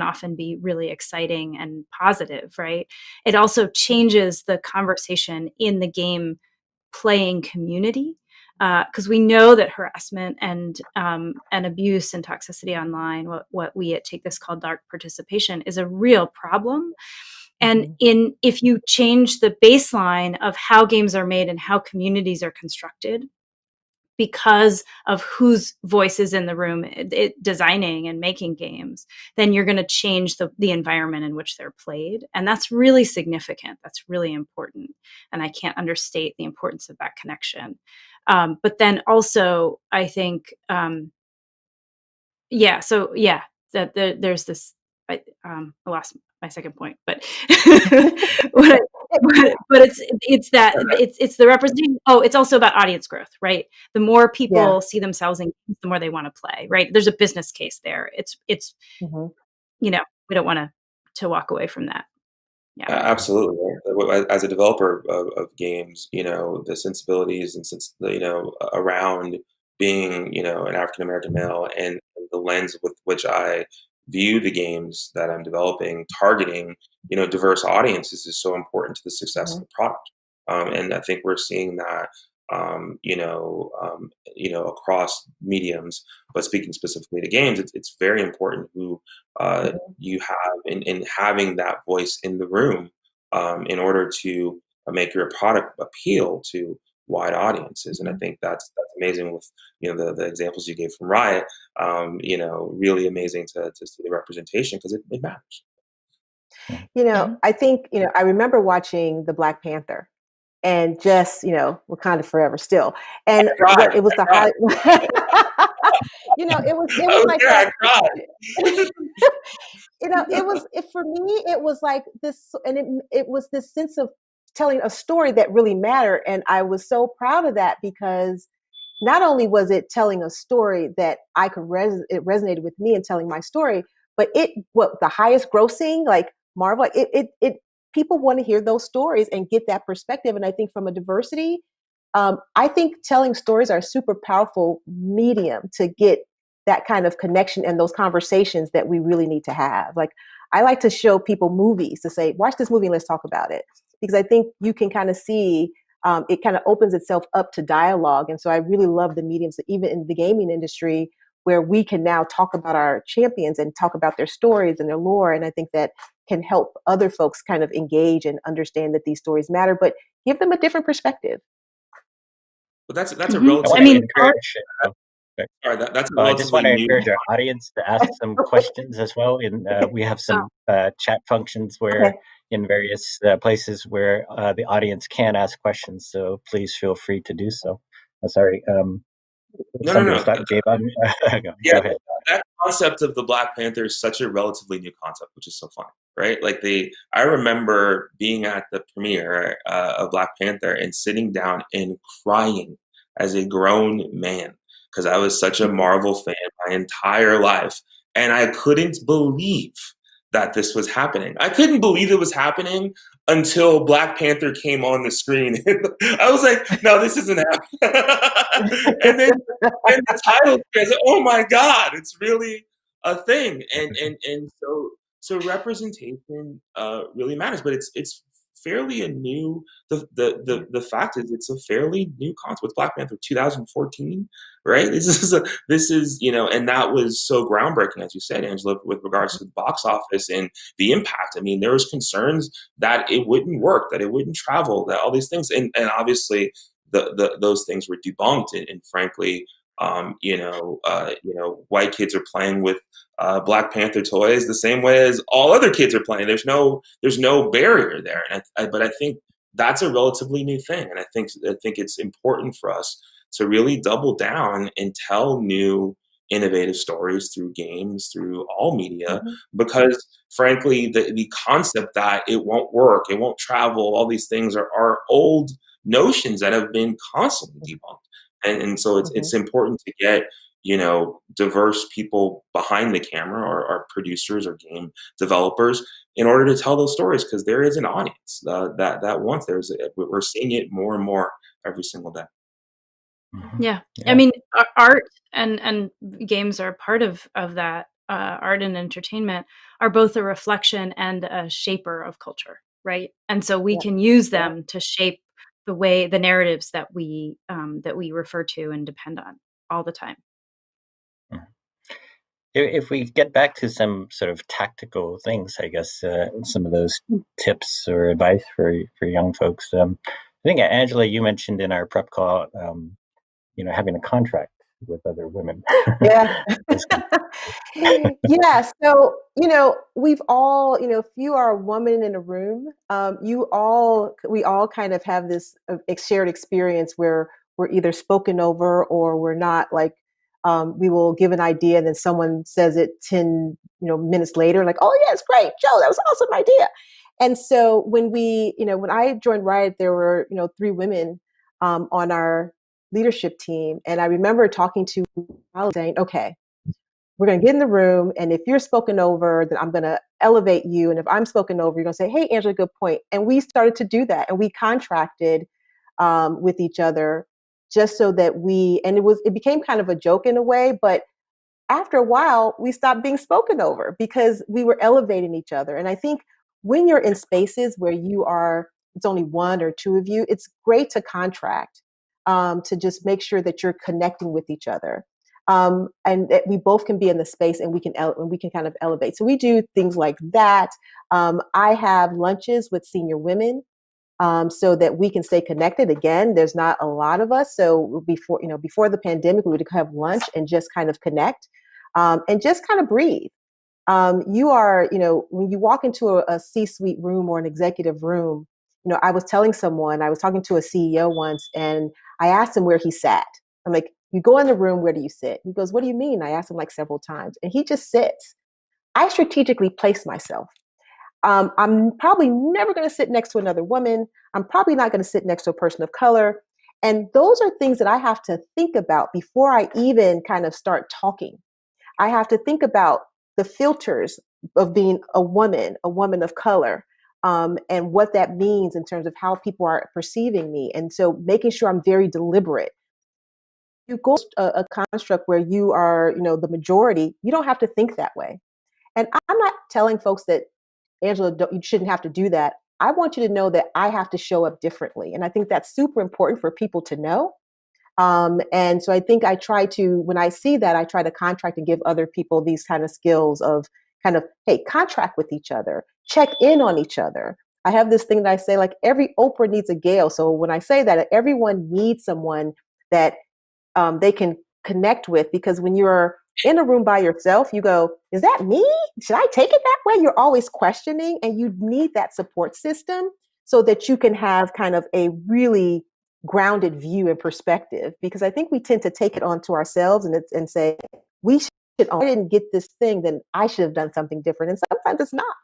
Speaker 2: often be really exciting and positive, right? It also changes the conversation in the game playing community because we know that harassment and abuse and toxicity online, what we at Take This call dark participation, is a real problem. And if you change the baseline of how games are made and how communities are constructed, because of whose voice is in the room designing and making games, then you're going to change the environment in which they're played. And that's really significant. That's really important. And I can't understate the importance of that connection. But then also, I think, there's this, I lost my second point, but but it's the representation. Oh, it's also about audience growth, right? The more people see themselves in games, the more they want to play, right? There's a business case there. It's we don't want to walk away from that. Yeah,
Speaker 4: absolutely. As a developer of games, the sensibilities and around being, an African American male, and the lens with which I view the games that I'm developing, targeting, diverse audiences is so important to the success of the product. And I think we're seeing that, across mediums. But speaking specifically to games, it's very important who you have in having that voice in the room, in order to make your product appeal to wide audiences. And I think that's amazing with the examples you gave from Riot. Really amazing to see the representation, because it matters.
Speaker 3: I think, I remember watching the Black Panther, and just, Wakanda forever still. And it was the high, it was like that. For me, it was like this, and it was this sense of telling a story that really mattered. And I was so proud of that, because not only was it telling a story that I could it resonated with me and telling my story, but the highest grossing, like Marvel, people want to hear those stories and get that perspective. And I think from a diversity, I think telling stories are a super powerful medium to get that kind of connection and those conversations that we really need to have. Like, I like to show people movies to say, watch this movie and let's talk about it. Because I think you can kind of see, it kind of opens itself up to dialogue. And so I really love the mediums, that even in the gaming industry, where we can now talk about our champions and talk about their stories and their lore. And I think that can help other folks kind of engage and understand that these stories matter, but give them a different perspective.
Speaker 4: But that's a relatively.
Speaker 1: I mean,
Speaker 4: that's
Speaker 1: I just want to encourage our audience to ask some questions as well. And we have some chat functions where in various places where the audience can ask questions. So please feel free to do so. Sorry.
Speaker 4: No.
Speaker 1: Go ahead.
Speaker 4: That concept of the Black Panther is such a relatively new concept, which is so funny, right? Like I remember being at the premiere of Black Panther and sitting down and crying as a grown man, because I was such a Marvel fan my entire life, and I couldn't believe that this was happening. I couldn't believe it was happening until Black Panther came on the screen. I was like, no, this isn't happening. and then the title says, oh my God, it's really a thing. And so representation really matters, but it's fairly a new, the fact is it's a fairly new concept with Black Panther 2014, right? This is and that was so groundbreaking, as you said, Angela, with regards to the box office and the impact. I mean, there was concerns that it wouldn't work, that it wouldn't travel, that all these things, and obviously those things were debunked, and frankly, white kids are playing with Black Panther toys the same way as all other kids are playing. There's no barrier there, but I think that's a relatively new thing, and I think it's important for us to really double down and tell new, innovative stories through games, through all media, because frankly, the concept that it won't work, it won't travel, all these things are old notions that have been constantly debunked. And so it's important to get, diverse people behind the camera, or producers or game developers, in order to tell those stories, because there is an audience that wants. We're seeing it more and more every single day.
Speaker 2: Yeah. I mean, art and games are part of that. Art and entertainment are both a reflection and a shaper of culture, right? And so we can use them to shape the narratives that we refer to and depend on all the time.
Speaker 1: If we get back to some sort of tactical things, I guess some of those tips or advice for young folks. I think Angela, you mentioned in our prep call, having a contract with other women.
Speaker 3: Yeah. Yeah. So, we've all, if you are a woman in a room, we all kind of have this shared experience where we're either spoken over or we're not. Like, we will give an idea and then someone says it 10, minutes later, like, oh yeah, it's great, Joe, that was an awesome idea. And so when I joined Riot, there were, 3 women on our leadership team. And I remember talking to Alex saying, okay, we're going to get in the room. And if you're spoken over, then I'm going to elevate you. And if I'm spoken over, you're going to say, hey, Angela, good point. And we started to do that. And we contracted with each other just so that it became kind of a joke in a way. But after a while, we stopped being spoken over because we were elevating each other. And I think when you're in spaces where it's only 1 or 2 of you, it's great to contract to just make sure that you're connecting with each other. And that we both can be in the space and we can kind of elevate. So we do things like that. I have lunches with senior women so that we can stay connected. Again, there's not a lot of us. So before the pandemic, we would have lunch and just kind of connect and just kind of breathe. When you walk into a C-suite room or an executive room, I was talking to a CEO once and I asked him where he sat. I'm like, you go in the room, where do you sit? He goes, what do you mean? I asked him like several times and he just sits. I strategically place myself. I'm probably never going to sit next to another woman. I'm probably not going to sit next to a person of color. And those are things that I have to think about before I even kind of start talking. I have to think about the filters of being a woman of color, and what that means in terms of how people are perceiving me. And so making sure I'm very deliberate. You go to a construct where you are, the majority, you don't have to think that way. And I'm not telling folks that, Angela, you shouldn't have to do that. I want you to know that I have to show up differently. And I think that's super important for people to know. And so I think when I see that, I try to contract and give other people these kind of skills of kind of, hey, contract with each other, check in on each other. I have this thing that I say, like, every Oprah needs a Gail. So when I say that, everyone needs someone that they can connect with, because when you're in a room by yourself, you go, is that me? Should I take it that way? You're always questioning, and you need that support system so that you can have kind of a really grounded view and perspective. Because I think we tend to take it onto ourselves and say, I didn't get this thing, then I should have done something different. And sometimes it's not.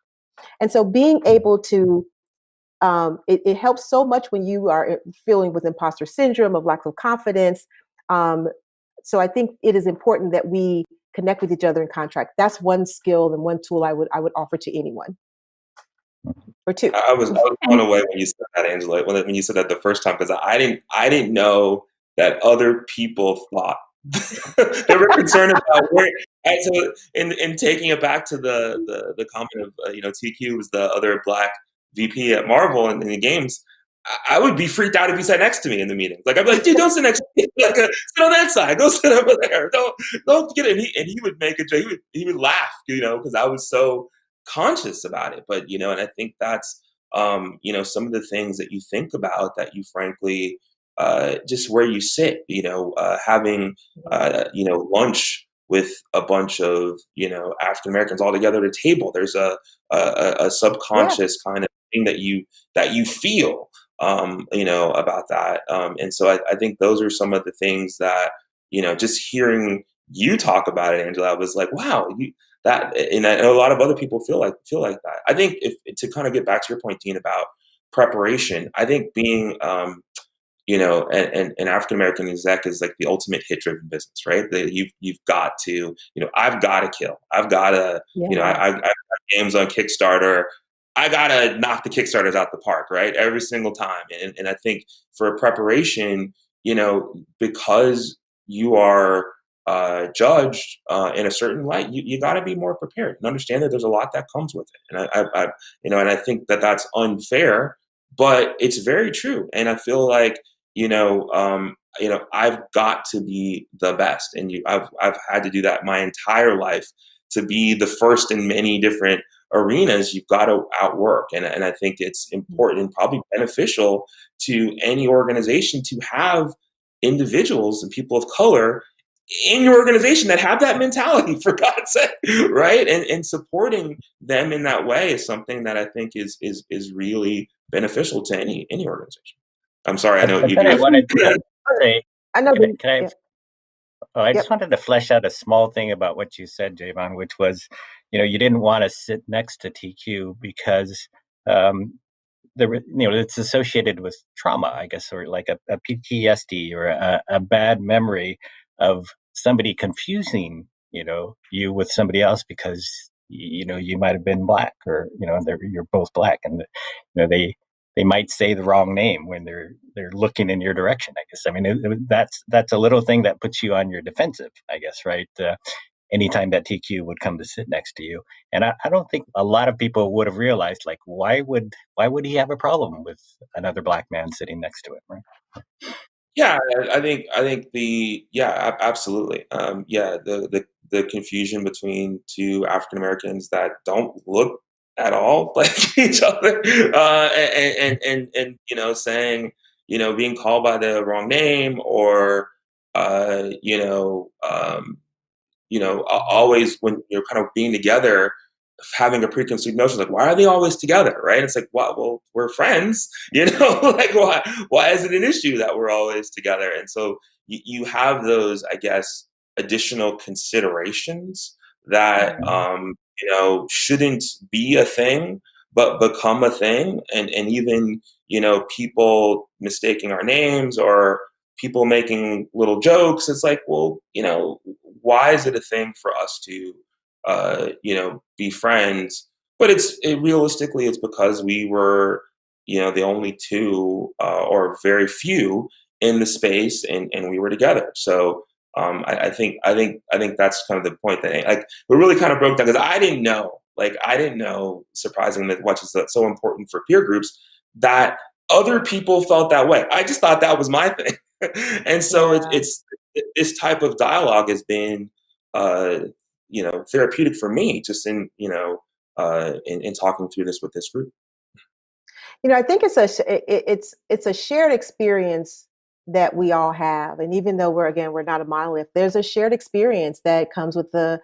Speaker 3: And so being able to, it helps so much when you are feeling with imposter syndrome, of lack of confidence. So I think it is important that we connect with each other in contract. That's one skill and one tool I would offer to anyone. Or 2.
Speaker 4: I was blown away when you said that, Angela. When you said that the first time, because I didn't know that other people thought they were concerned about where. And so in taking it back to the comment of TQ was the other Black VP at Marvel in the games. I would be freaked out if he sat next to me in the meeting. Like, I'd be like, dude, don't sit next to me. Like, sit on that side. Go sit over there. Don't get it. And he would make a joke. He would laugh, because I was so conscious about it. But, and I think that's, some of the things that you think about that you frankly, just where you sit, having, lunch with a bunch of, African Americans all together at a table. There's a subconscious kind of thing that you feel. About that. And so I think those are some of the things that, just hearing you talk about it, Angela, I was like, wow, and I know a lot of other people feel like that. I think to kind of get back to your point, Dean, about preparation, I think being, an African American exec is like the ultimate hit driven business, right? You've got to, I've got to kill. I've got to, I've got games on Kickstarter. I gotta knock the Kickstarters out the park, right? Every single time. And I think for preparation, because you are judged in a certain light, you gotta be more prepared and understand that there's a lot that comes with it. And and I think that that's unfair, but it's very true. And I feel like, I've got to be the best. And I've had to do that my entire life to be the first in many different arenas. You've got to outwork. And I think it's important and probably beneficial to any organization to have individuals and people of color in your organization that have that mentality, for God's sake, right? And supporting them in that way is something that I think is really beneficial to any organization. I'm sorry, I know
Speaker 1: But
Speaker 4: you.
Speaker 1: then I wanted to say,
Speaker 3: I know.
Speaker 1: can I?
Speaker 3: Yeah.
Speaker 1: Oh, I
Speaker 3: Yep.
Speaker 1: just wanted to flesh out a small thing about what you said, Javon, which was, you didn't want to sit next to TQ because um, it's associated with trauma, I guess, or like a PTSD or a bad memory of somebody confusing, you with somebody else because you might have been black, or you're both black, and they might say the wrong name when they're looking in your direction. I guess. I mean, that's a little thing that puts you on your defensive, I guess, right? Anytime that TQ would come to sit next to you. And I don't think a lot of people would have realized, like, why would he have a problem with another black man sitting next to him, right?
Speaker 4: Yeah, I think absolutely. Yeah, the confusion between two African Americans that don't look at all like each other, and saying, being called by the wrong name, or uh, you know, um, always when you're kind of being together, having a preconceived notion, like, why are they always together, right? It's like, well, we're friends, like, why is it an issue that we're always together? And so you have those, I guess, additional considerations that, shouldn't be a thing, but become a thing. And even, people mistaking our names, or people making little jokes. It's like, well, why is it a thing for us to, be friends? But realistically, it's because we were, the only two, or very few in the space, and we were together. So I think that's kind of the point, that, like, we really kind of broke down, because I didn't know, surprisingly, much is that so important for peer groups, that other people felt that way. I just thought that was my thing. And so
Speaker 3: Yeah.
Speaker 4: it's this type of dialogue has been, uh, therapeutic for me, just in talking through this with this group.
Speaker 3: I think it's a shared experience that we all have, and even though we're not a monolith, there's a shared experience that comes with the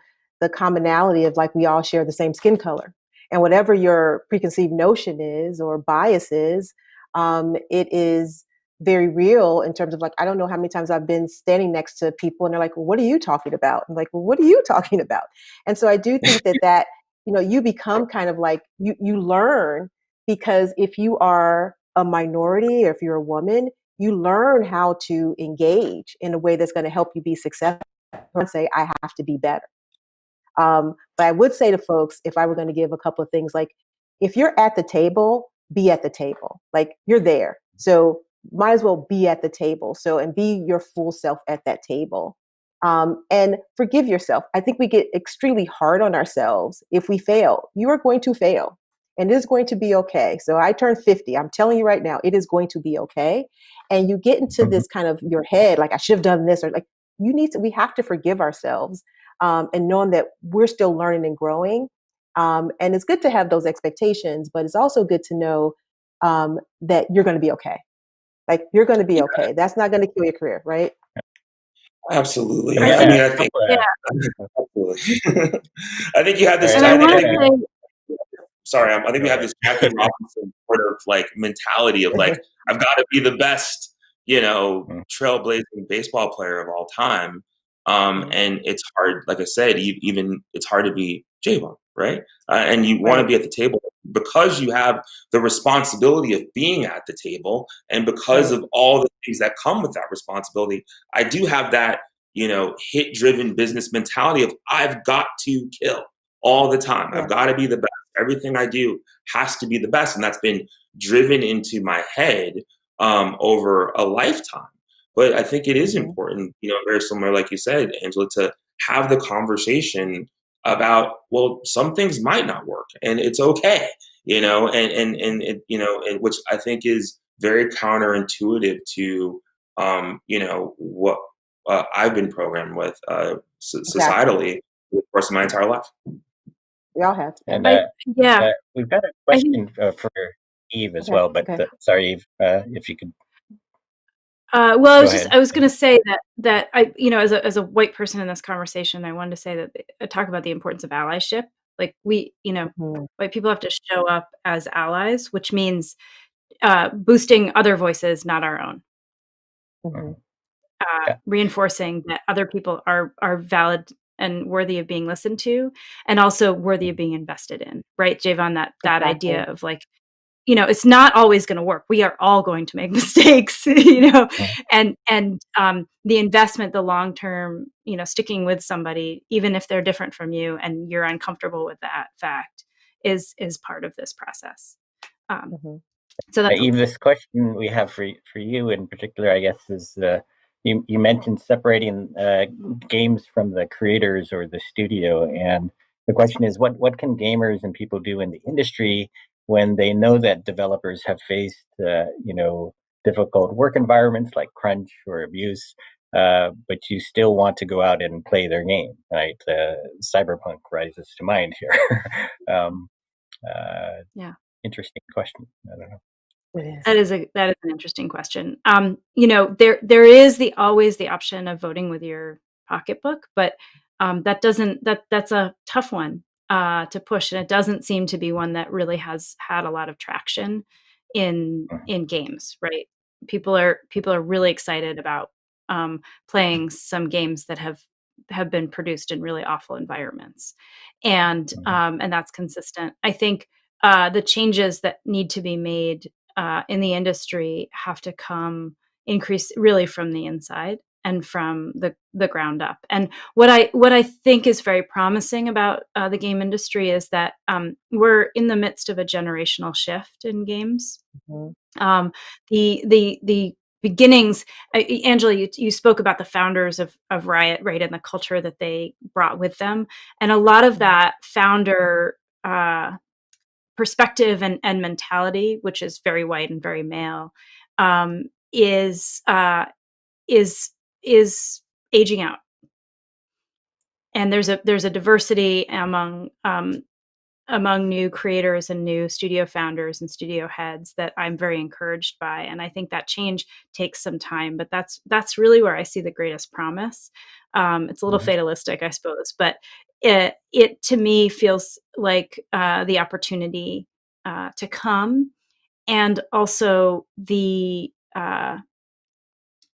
Speaker 3: commonality of, like, we all share the same skin color, and whatever your preconceived notion is or bias is, it is very real, in terms of, like, I don't know how many times I've been standing next to people and they're like, well, what are you talking about? I'm like, well, what are you talking about? And so I do think that you become kind of like, you learn, because if you are a minority, or if you're a woman, you learn how to engage in a way that's going to help you be successful, and say, I have to be better. But I would say to folks, if I were going to give a couple of things, like, if you're at the table, be at the table. Like, you're there. So might as well be at the table. So, and be your full self at that table. And forgive yourself. I think we get extremely hard on ourselves if we fail. You are going to fail, and it is going to be okay. So I turned 50. I'm telling you right now, it is going to be okay. And you get into
Speaker 1: Mhm.
Speaker 3: this kind of your head, like, I should have done this, or like, we have to forgive ourselves, and knowing that we're still learning and growing. And it's good to have those expectations, but it's also good to know, that you're going to be okay. Like, you're going to be
Speaker 4: Yeah,
Speaker 3: okay. That's not going to kill your career, right?
Speaker 4: absolutely.
Speaker 1: I
Speaker 2: I
Speaker 1: got
Speaker 4: I
Speaker 2: think,
Speaker 4: mean,
Speaker 1: a
Speaker 4: I think
Speaker 1: couple
Speaker 2: yeah,
Speaker 1: of.
Speaker 4: absolutely. I think you have this.
Speaker 1: Sorry,
Speaker 2: and
Speaker 1: I
Speaker 2: I
Speaker 1: was
Speaker 2: want
Speaker 4: I
Speaker 2: to
Speaker 1: gonna
Speaker 4: think
Speaker 2: say,
Speaker 4: sorry, I think
Speaker 1: go
Speaker 4: we have
Speaker 1: ahead.
Speaker 4: this Jackie Robinson sort of, like, mentality of, like, I've got to be the best,
Speaker 1: Mm.
Speaker 4: trailblazing baseball player of all time.
Speaker 3: Mhm.
Speaker 4: And it's hard, like I said, even it's hard to be Javon, right? And you want to
Speaker 3: Right,
Speaker 4: be at the table because you have the responsibility of being at the table, and because
Speaker 3: right.
Speaker 4: of all the things that come with that responsibility. I do have that, hit driven business mentality of, I've got to kill all the time. I've
Speaker 3: Yeah.
Speaker 4: got to be the best. Everything I do has to be the best. And that's been driven into my head, over a lifetime. But I think it is
Speaker 3: Mhm.
Speaker 4: important, very similar, like you said, Angela, to have the conversation about, well, some things might not work, and it's okay. and it, which I think is very counterintuitive to, what I've been programmed with
Speaker 3: Exactly.
Speaker 4: societally for the course of my entire life.
Speaker 3: We all have. Yeah.
Speaker 1: And
Speaker 2: Yeah,
Speaker 1: we've got a
Speaker 2: I think.
Speaker 1: question for Eve as
Speaker 3: Okay.
Speaker 1: well, but
Speaker 3: Okay.
Speaker 1: sorry, Eve, if you could
Speaker 2: Well,
Speaker 1: go ahead.
Speaker 2: I was going to say that I, as a white person in this conversation, I wanted to say that talk about the importance of allyship. Like
Speaker 3: Mhm.
Speaker 2: white people have to show up as allies, which means boosting other voices, not our own.
Speaker 3: Mhm.
Speaker 1: Yeah.
Speaker 2: Reinforcing that other people are valid and worthy of being listened to, and also worthy of being invested in. Right, Javon? That idea
Speaker 3: Exactly.
Speaker 2: of like, it's not always going to work. We are all going to make mistakes, and the investment, the long term, sticking with somebody, even if they're different from you and you're uncomfortable with that fact, is part of this process.
Speaker 3: Mhm.
Speaker 2: So that's
Speaker 1: Eve, this question we have for you in particular, I guess, is you mentioned separating games from the creators or the studio, and the question is, what can gamers and people do in the industry when they know that developers have faced difficult work environments like crunch or abuse, but you still want to go out and play their game, right? Cyberpunk rises to mind here. um, uh,
Speaker 2: Yeah.
Speaker 1: Interesting question. I don't know.
Speaker 3: It is.
Speaker 2: That is an interesting question. There is always the option of voting with your pocketbook, but that's a tough one to push, and it doesn't seem to be one that really has had a lot of traction in games. Right? People are really excited about playing some games that have been produced in really awful environments, and that's consistent. I think the changes that need to be made in the industry have to increase really from the inside and from the ground up. And what I think is very promising about the game industry is that we're in the midst of a generational shift in games.
Speaker 3: Mhm.
Speaker 2: The beginnings, Angela, you spoke about the founders of Riot, right, and the culture that they brought with them, and a lot of that founder perspective and mentality, which is very white and very male, um, is uh, is aging out. And there's a diversity among new creators and new studio founders and studio heads that I'm very encouraged by. And I think that change takes some time, but that's really where I see the greatest promise. It's a little fatalistic, I suppose, but it to me feels like the opportunity to come, and also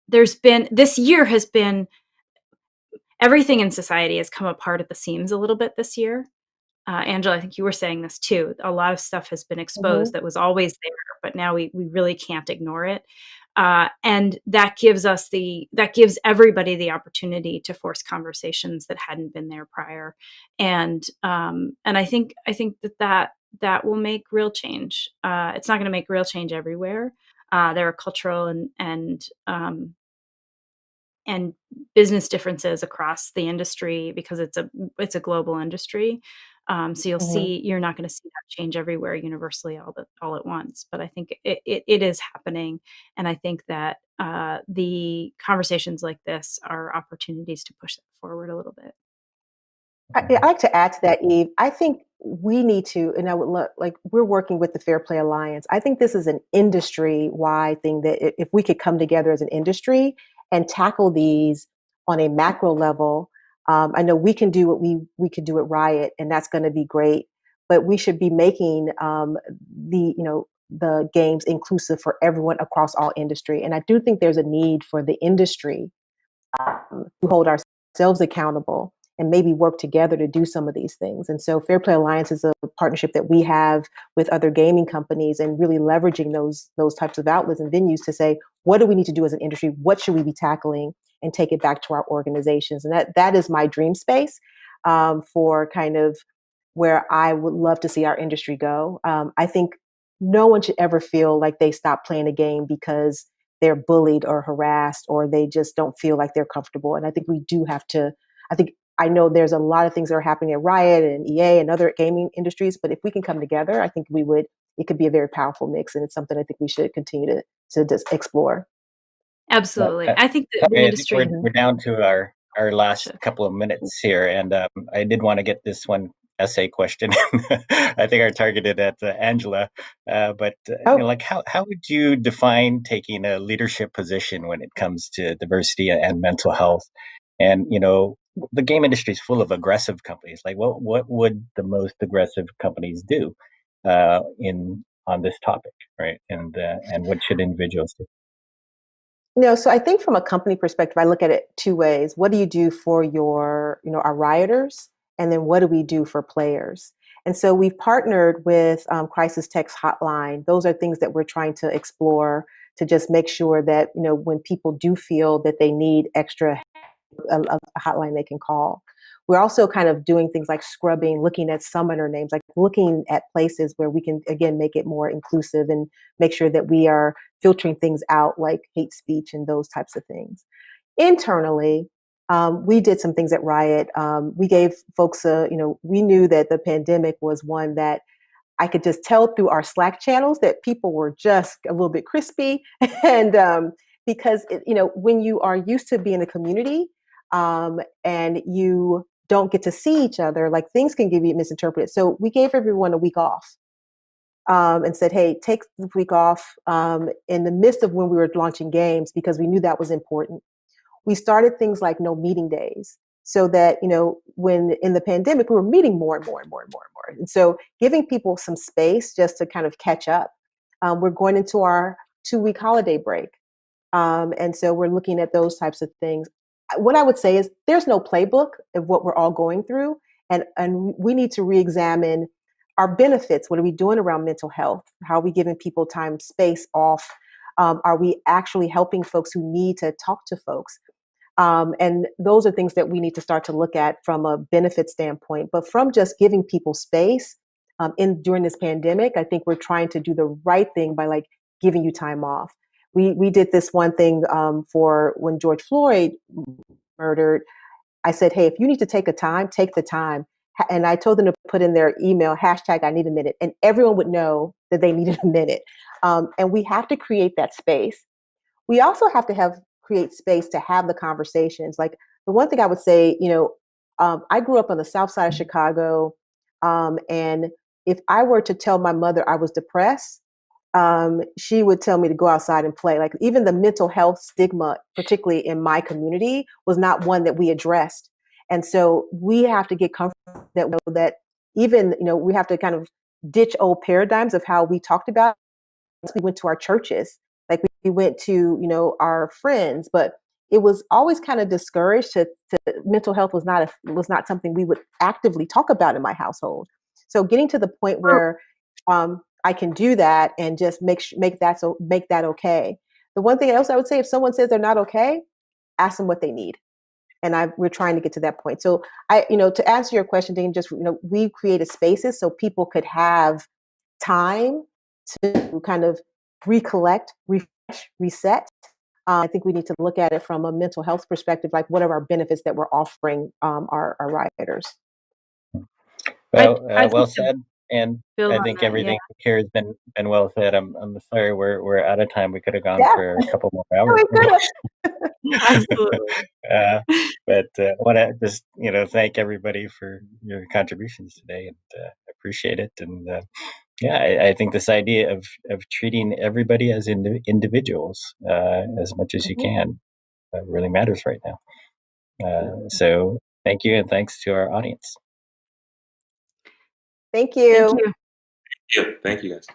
Speaker 2: there's been this year has been everything in society has come apart at the seams a little bit this year. Angela, I think you were saying this too. A lot of stuff has been exposed
Speaker 3: Mhm.
Speaker 2: that was always there, but now we really can't ignore it. And that gives everybody the opportunity to force conversations that hadn't been there prior. And I think that will make real change. It's not going to make real change everywhere. There are cultural and business differences across the industry because it's a global industry. So
Speaker 3: Mhm.
Speaker 2: you're not going to see that change everywhere universally all at once. But I think it is happening, and I think that the conversations like this are opportunities to push that forward a little bit.
Speaker 3: I'd like to add to that, Eve. I think we need to, and I would like we're working with the Fair Play Alliance. I think this is an industry-wide thing that if we could come together as an industry and tackle these on a macro level, I know we can do what we could do at Riot, and that's going to be great. But we should be making the games inclusive for everyone across all industry. And I do think there's a need for the industry to hold ourselves accountable and maybe work together to do some of these things. And so Fair Play Alliance is a partnership that we have with other gaming companies and really leveraging those types of outlets and venues to say, what do we need to do as an industry? What should we be tackling and take it back to our organizations? And that is my dream space for kind of where I would love to see our industry go. I think no one should ever feel like they stop playing a game because they're bullied or harassed or they just don't feel like they're comfortable. And I think we do have to, I think I know there's a lot of things that are happening at Riot and EA and other gaming industries, but if we can come together, I think it could be a very powerful mix, and it's something I think we should continue to just explore.
Speaker 2: Absolutely. I think the
Speaker 1: I think
Speaker 2: industry.
Speaker 1: we're down to our last couple of minutes here, and I did want to get this one essay question. I think I targeted at Angela, but like how would you define taking a leadership position when it comes to diversity and mental health? And the game industry is full of aggressive companies. Like, what would the most aggressive companies do on this topic, right? And what should individuals do?
Speaker 3: So I think from a company perspective, I look at it two ways. What do you do for our rioters? And then what do we do for players? And so we've partnered with Crisis Text Hotline. Those are things that we're trying to explore to just make sure that, when people do feel that they need extra, a hotline they can call. We're also kind of doing things like scrubbing, looking at summoner names, like looking at places where we can, again, make it more inclusive and make sure that we are filtering things out like hate speech and those types of things. Internally, we did some things at Riot. We gave folks we knew that the pandemic was one that I could just tell through our Slack channels that people were just a little bit crispy. And because, when you are used to being a community and you don't get to see each other, like things can be misinterpreted. So we gave everyone a week off and said, hey, take the week off in the midst of when we were launching games, because we knew that was important. We started things like no meeting days, so that, when in the pandemic, we were meeting more and more and more and more and more. And so giving people some space just to kind of catch up. We're going into our 2-week holiday break. And so we're looking at those types of things. What I would say is there's no playbook of what we're all going through. And we need to reexamine our benefits. What are we doing around mental health? How are we giving people time, space off? Are we actually helping folks who need to talk to folks? And those are things that we need to start to look at from a benefit standpoint. But from just giving people space during this pandemic, I think we're trying to do the right thing by like giving you time off. We did this one thing for when George Floyd murdered. I said, hey, if you need to take the time. And I told them to put in their email, #I need a minute. And everyone would know that they needed a minute. And we have to create that space. We also have to create space to have the conversations. Like the one thing I would say, I grew up on the South Side of Chicago. And if I were to tell my mother I was depressed, she would tell me to go outside and play. Like even the mental health stigma, particularly in my community, was not one that we addressed. And so we have to get comfortable that even, we have to kind of ditch old paradigms of how we talked about it. We went to our churches, like we went to, our friends, but it was always kind of discouraged to mental health was not something we would actively talk about in my household. So getting to the point where I can do that and just make that okay. The one thing else I would say, if someone says they're not okay, ask them what they need. And we're trying to get to that point. So to answer your question, Dean, just, we created spaces so people could have time to kind of recollect, refresh, reset. I think we need to look at it from a mental health perspective, like what are our benefits that we're offering our rioters.
Speaker 1: Well, well said. And I think everything here has been well said. I'm sorry we're out of time. We could have gone for a couple more hours.
Speaker 2: Absolutely.
Speaker 1: But I want to just thank everybody for your contributions today, and appreciate it. And I think this idea of treating everybody as individuals as much as you can really matters right now. So thank you, and thanks to our audience.
Speaker 3: Thank you.
Speaker 2: Thank you.
Speaker 4: Thank you guys.